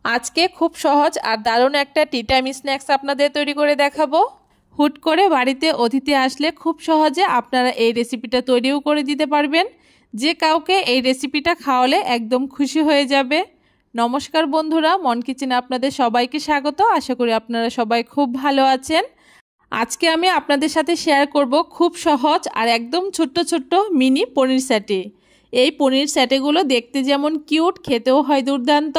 আজকে খুব সহজ আর দারুণ একটা টি টাইম স্ন্যাক্স আপনাদের তৈরি করে দেখাবো। হুট করে বাড়িতে অতিথি আসলে খুব সহজে আপনারা এই রেসিপিটা তৈরিও করে দিতে পারবেন। যে কাউকে এই রেসিপিটা খাওয়ালে একদম খুশি হয়ে যাবে। নমস্কার বন্ধুরা, মন কিচেনে আপনাদের সবাইকে স্বাগত। আশা করি আপনারা সবাই খুব ভালো আছেন। আজকে আমি আপনাদের সাথে শেয়ার করব খুব সহজ আর একদম ছোট্ট ছোট্ট মিনি পনির স্যাটে। এই পনির স্যাটেগুলো দেখতে যেমন কিউট, খেতেও হয় দুর্দান্ত।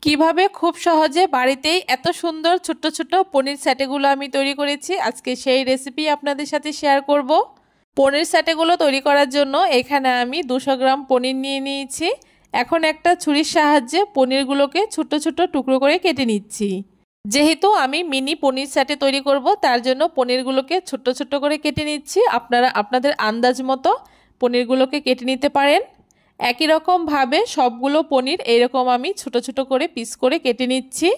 কিভাবে খুব সহজে বাড়িতেই এত সুন্দর ছোট্ট ছোট্ট পনির স্যাটেগুলো আমি তৈরি করেছি, আজকে সেই রেসিপি আপনাদের সাথে শেয়ার করব। পনির স্যাটেগুলো তৈরি করার জন্য এখানে আমি 200 গ্রাম পনির নিয়ে নিয়েছি। এখন একটা ছুরির সাহায্যে পনিরগুলোকে ছোট ছোট টুকরো করে কেটে নিচ্ছি। যেহেতু আমি মিনি পনির স্যাটে তৈরি করব, তার জন্য পনিরগুলোকে ছোট ছোট করে কেটে নিচ্ছি। আপনারা আপনাদের আন্দাজ মতো পনিরগুলোকে কেটে নিতে পারেন। একই রকমভাবে সবগুলো পনির এইরকম আমি ছোট ছোট করে পিস করে কেটে নিচ্ছি।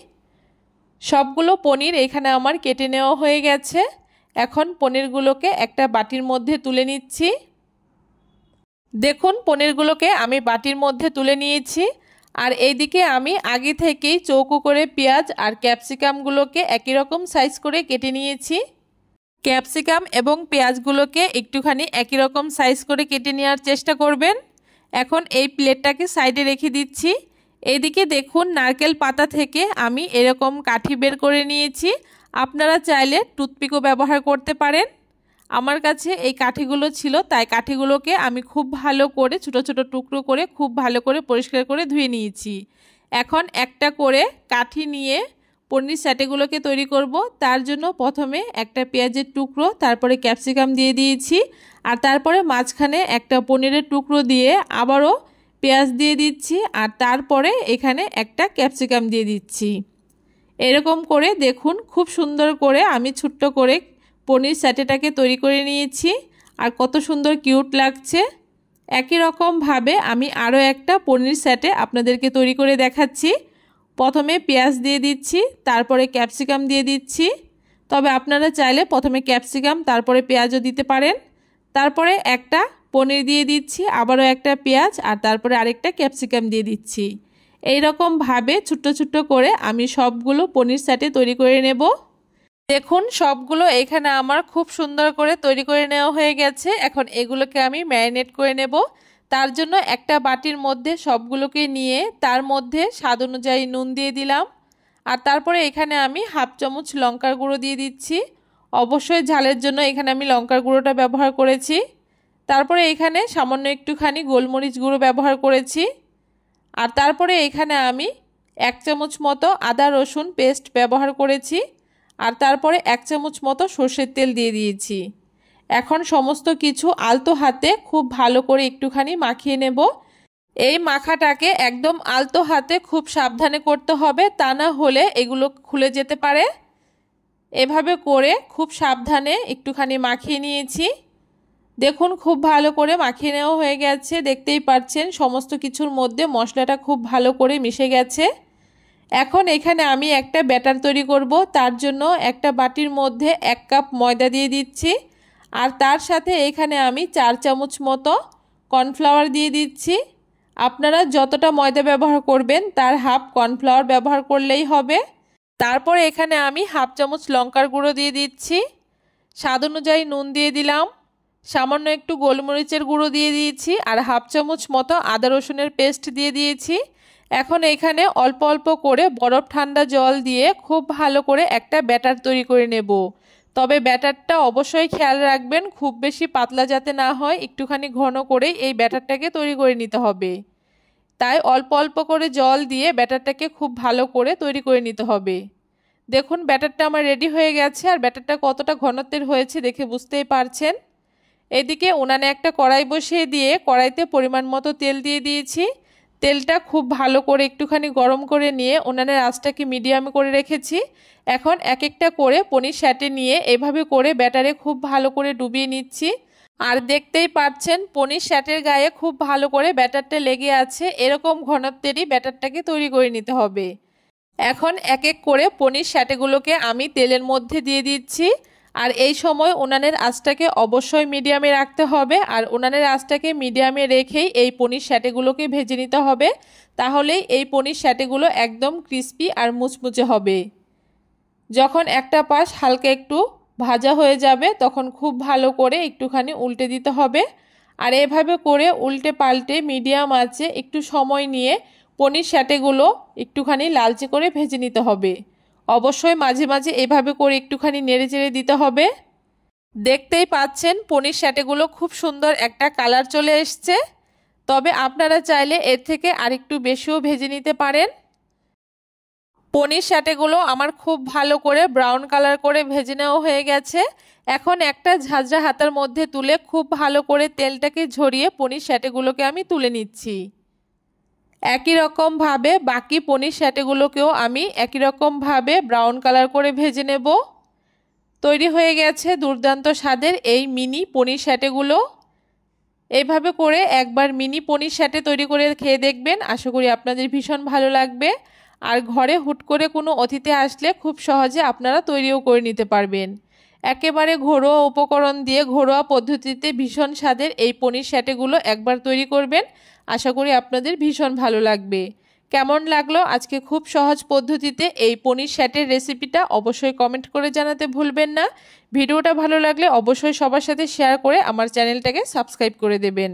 সবগুলো পনির এখানে আমার কেটে নেওয়া হয়ে গেছে। এখন পনিরগুলোকে একটা বাটির মধ্যে তুলে নিচ্ছি। দেখুন, পনিরগুলোকে আমি বাটির মধ্যে তুলে নিয়েছি। আর এইদিকে আমি আগে থেকেই চৌকো করে পেঁয়াজ আর ক্যাপসিকামগুলোকে একই রকম সাইজ করে কেটে নিয়েছি। ক্যাপসিকাম এবং পেঁয়াজগুলোকে একটুখানি একই রকম সাইজ করে কেটে নেওয়ার চেষ্টা করবেন। এখন এই প্লেটটাকে সাইডে রেখে দিচ্ছি। এইদিকে দেখুন, নারকেল পাতা থেকে আমি এরকম কাঠি বের করে নিয়েছি। আপনারা চাইলে টুথপিকও ব্যবহার করতে পারেন। আমার কাছে এই কাঠিগুলো ছিল, তাই কাঠিগুলোকে আমি খুব ভালো করে ছোট ছোট টুকরো করে খুব ভালো করে পরিষ্কার করে ধুয়ে নিয়েছি। এখন একটা করে কাঠি নিয়ে পনির স্যাটেগুলোকে তৈরি করব। তার জন্য প্রথমে একটা পেঁয়াজের টুকরো, তারপরে ক্যাপসিকাম দিয়ে দিয়েছি, আর তারপরে মাঝখানে একটা পনিরের টুকরো দিয়ে আবারও পেঁয়াজ দিয়ে দিচ্ছি, আর তারপরে এখানে একটা ক্যাপসিকাম দিয়ে দিচ্ছি। এরকম করে দেখুন, খুব সুন্দর করে আমি ছোট্ট করে পনির স্যাটেটাকে তৈরি করে নিয়েছি। আর কত সুন্দর কিউট লাগছে। একই রকমভাবে আমি আরও একটা পনির স্যাটে আপনাদেরকে তৈরি করে দেখাচ্ছি। প্রথমে পেঁয়াজ দিয়ে দিচ্ছি, তারপরে ক্যাপসিকাম দিয়ে দিচ্ছি। তবে আপনারা চাইলে প্রথমে ক্যাপসিকাম তারপরে পেঁয়াজও দিতে পারেন। তারপরে একটা পনির দিয়ে দিচ্ছি, আবারও একটা পেঁয়াজ, আর তারপরে আরেকটা ক্যাপসিকাম দিয়ে দিচ্ছি। এই রকমভাবে ছোট্ট ছোট্ট করে আমি সবগুলো পনির স্যাটে তৈরি করে নেব। দেখুন, সবগুলো এখানে আমার খুব সুন্দর করে তৈরি করে নেওয়া হয়ে গেছে। এখন এগুলোকে আমি ম্যারিনেট করে নেব। তার জন্য একটা বাটির মধ্যে সবগুলোকে নিয়ে তার মধ্যে স্বাদ অনুযায়ী নুন দিয়ে দিলাম। আর তারপরে এখানে আমি হাফ চামচ লঙ্কার গুঁড়ো দিয়ে দিচ্ছি। অবশ্যই ঝালের জন্য এখানে আমি লঙ্কার গুঁড়োটা ব্যবহার করেছি। তারপরে এখানে সামান্য একটুখানি গোলমরিচ গুঁড়ো ব্যবহার করেছি। আর তারপরে এখানে আমি 1 চামচ মতো আদা রসুন পেস্ট ব্যবহার করেছি। আর তারপরে 1 চামচ মতো সর্ষের তেল দিয়ে দিয়েছি। এখন সমস্ত কিছু আলতো হাতে খুব ভালো করে একটুখানি মাখিয়ে নেব। এই মাখাটাকে একদম আলতো হাতে খুব সাবধানে করতে হবে, তা না হলে এগুলো খুলে যেতে পারে। এভাবে করে খুব সাবধানে একটুখানি মাখিয়ে নিয়েছি। দেখুন, খুব ভালো করে মাখিয়ে নেওয়া হয়ে গেছে। দেখতেই পাচ্ছেন সমস্ত কিছুর মধ্যে মশলাটা খুব ভালো করে মিশে গেছে। এখন এখানে আমি একটা ব্যাটার তৈরি করব। তার জন্য একটা বাটির মধ্যে 1 কাপ ময়দা দিয়ে দিচ্ছি, আর তার সাথে এখানে আমি 4 চামচ মতো কর্নফ্লাওয়ার দিয়ে দিচ্ছি। আপনারা যতটা ময়দা ব্যবহার করবেন তার হাফ কর্নফ্লাওয়ার ব্যবহার করলেই হবে। তারপরে এখানে আমি হাফ চামচ লঙ্কার গুঁড়ো দিয়ে দিচ্ছি, স্বাদ অনুযায়ী নুন দিয়ে দিলাম, সামান্য একটু গোলমরিচের গুঁড়ো দিয়ে দিয়েছি, আর হাফ চামচ মতো আদা রসুনের পেস্ট দিয়ে দিয়েছি। এখন এখানে অল্প অল্প করে বরফ ঠান্ডা জল দিয়ে খুব ভালো করে একটা ব্যাটার তৈরি করে নেব। তবে ব্যাটারটা অবশ্যই খেয়াল রাখবেন, খুব বেশি পাতলা যাতে না হয়, একটুখানি ঘন করেই এই ব্যাটারটাকে তৈরি করে নিতে হবে। তাই অল্প অল্প করে জল দিয়ে ব্যাটারটাকে খুব ভালো করে তৈরি করে নিতে হবে। দেখুন, ব্যাটারটা আমার রেডি হয়ে গেছে। আর ব্যাটারটা কতটা ঘনত্বের হয়েছে দেখে বুঝতেই পারছেন। এদিকে উনানে একটা কড়াই বসিয়ে দিয়ে কড়াইতে পরিমাণ মতো তেল দিয়ে দিয়েছি। তেলটা খুব ভালো করে একটুখানি গরম করে নিয়ে উনানের আঁচটাকে মিডিয়ামে করে রেখেছি। এখন এক একটা করে পনির স্যাটে নিয়ে এভাবে করে ব্যাটারে খুব ভালো করে ডুবিয়ে নিচ্ছি। আর দেখতেই পাচ্ছেন পনির স্যাটের গায়ে খুব ভালো করে ব্যাটারটা লেগে আছে। এরকম ঘনত্বেরই ব্যাটারটাকে তৈরি করে নিতে হবে। এখন এক এক করে পনির স্যাটেগুলোকে আমি তেলের মধ্যে দিয়ে দিচ্ছি। আর এই সময় উনানের আঁচটাকে অবশ্যই মিডিয়ামে রাখতে হবে। আর উনানের আঁচটাকে মিডিয়ামে রেখেই এই পনির স্যাটেগুলোকে ভেজে নিতে হবে, তাহলেই এই পনির স্যাটেগুলো একদম ক্রিস্পি আর মুচমুচে হবে। যখন একটা পাশ হালকা একটু ভাজা হয়ে যাবে তখন খুব ভালো করে একটুখানি উল্টে দিতে হবে। আর এভাবে করে উল্টে পাল্টে মিডিয়াম আঁচে একটু সময় নিয়ে পনির স্যাটেগুলো একটুখানি লালচে করে ভেজে নিতে হবে। অবশ্যই মাঝে মাঝে এভাবে করে একটুখানি নেড়ে চেড়ে দিতে হবে। দেখতেই পাচ্ছেন পনির স্যাটেগুলো খুব সুন্দর একটা কালার চলে এসছে। তবে আপনারা চাইলে এর থেকে আরেকটু বেশিও ভেজে নিতে পারেন। পনির স্যাটেগুলো আমার খুব ভালো করে ব্রাউন কালার করে ভেজে নেওয়া হয়ে গেছে। এখন একটা ঝাঁঝরা হাতার মধ্যে তুলে খুব ভালো করে তেলটাকে ঝরিয়ে পনির স্যাটেগুলোকে আমি তুলে নিচ্ছি। একই রকমভাবে বাকি পনির স্যাটেগুলোকেও আমি একই রকমভাবে ব্রাউন কালার করে ভেজে নেব। তৈরি হয়ে গেছে দুর্দান্ত স্বাদের এই মিনি পনির স্যাটেগুলো। এইভাবে করে একবার মিনি পনির স্যাটে তৈরি করে খেয়ে দেখবেন, আশা করি আপনাদের ভীষণ ভালো লাগবে। আর ঘরে হুট করে কোনো অতিথি আসলে খুব সহজে আপনারা তৈরিও করে নিতে পারবেন। একেবারে ঘরোয়া উপকরণ দিয়ে ঘরোয়া পদ্ধতিতে ভীষণ স্বাদের এই পনির স্যাটেগুলো একবার তৈরি করবেন, আশা করি আপনাদের ভীষণ ভালো লাগবে। কেমন লাগলো আজকে খুব সহজ পদ্ধতিতে এই পনির স্যাটের রেসিপিটা অবশ্যই কমেন্ট করে জানাতে ভুলবেন না। ভিডিওটা ভালো লাগলে অবশ্যই সবার সাথে শেয়ার করে আমার চ্যানেলটাকে সাবস্ক্রাইব করে দেবেন।